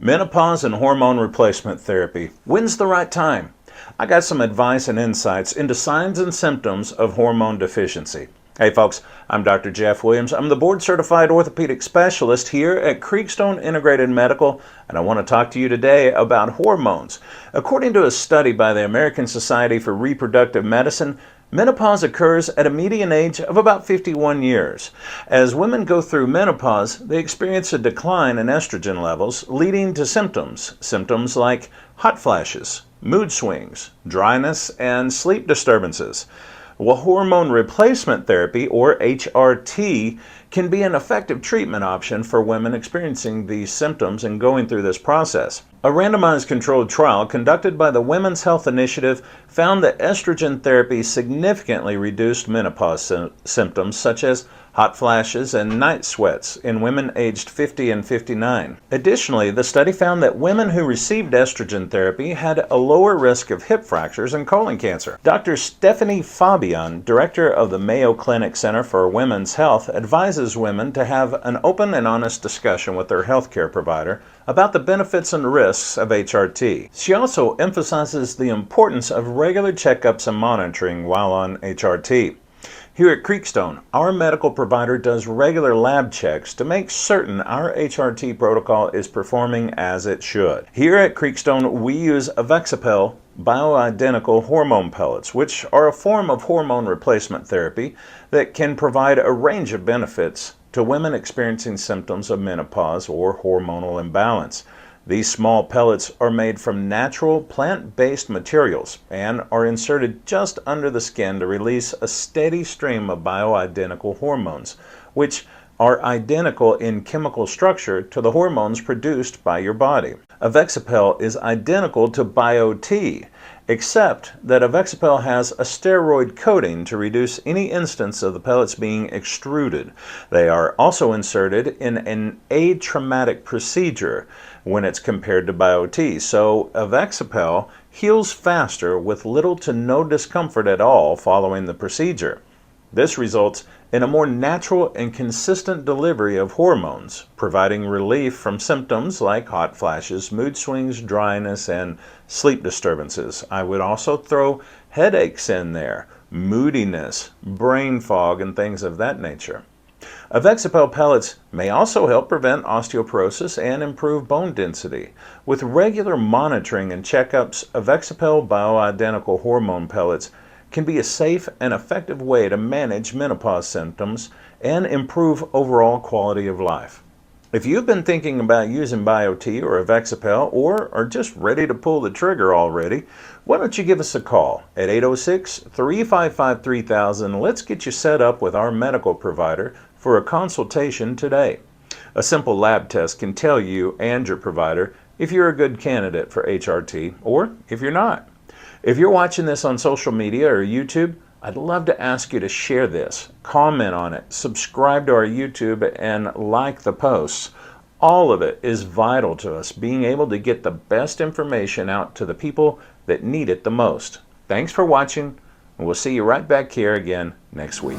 Menopause and hormone replacement therapy. When's the right time? I got some advice and insights into signs and symptoms of hormone deficiency. Hey folks, I'm Dr. Jeff Williams. I'm the board-certified orthopedic specialist here at Creekstone Integrated Medical, and I want to talk to you today about hormones. According to a study by the American Society for Reproductive Medicine, menopause occurs at a median age of about 51 years. As women go through menopause, they experience a decline in estrogen levels, leading to symptoms like hot flashes, mood swings, dryness, and sleep disturbances. Well, hormone replacement therapy, or HRT, can be an effective treatment option for women experiencing these symptoms and going through this process. A randomized controlled trial conducted by the Women's Health Initiative found that estrogen therapy significantly reduced menopause symptoms such as hot flashes and night sweats in women aged 50 and 59. Additionally, the study found that women who received estrogen therapy had a lower risk of hip fractures and colon cancer. Dr. Stephanie Fabian, director of the Mayo Clinic Center for Women's Health, advises women to have an open and honest discussion with their healthcare provider about the benefits and risks of HRT. She also emphasizes the importance of regular checkups and monitoring while on HRT. Here at Creekstone, our medical provider does regular lab checks to make certain our HRT protocol is performing as it should. Here at Creekstone, we use evexipel bioidentical hormone pellets, which are a form of hormone replacement therapy that can provide a range of benefits to women experiencing symptoms of menopause or hormonal imbalance. These small pellets are made from natural plant-based materials and are inserted just under the skin to release a steady stream of bioidentical hormones, which are identical in chemical structure to the hormones produced by your body. Evexipel is identical to biot, except that evexipel has a steroid coating to reduce any instance of the pellets being extruded. They are also inserted in an atraumatic procedure when it's compared to biot, so evexipel heals faster with little to no discomfort at all following the procedure. This results in a more natural and consistent delivery of hormones, providing relief from symptoms like hot flashes, mood swings, dryness, and sleep disturbances. I would also throw headaches in there, moodiness, brain fog, and things of that nature. Evexipel pellets may also help prevent osteoporosis and improve bone density. With regular monitoring and checkups, evexipel bioidentical hormone pellets can be a safe and effective way to manage menopause symptoms and improve overall quality of life. If you've been thinking about using biot or evexipel or are just ready to pull the trigger already, why don't you give us a call at 806-355-3000. Let's get you set up with our medical provider for a consultation today. A simple lab test can tell you and your provider if you're a good candidate for HRT or if you're not. If you're watching this on social media or YouTube, I'd love to ask you to share this, comment on it, subscribe to our YouTube, and like the posts. All of it is vital to us being able to get the best information out to the people that need it the most. Thanks for watching, and we'll see you right back here again next week.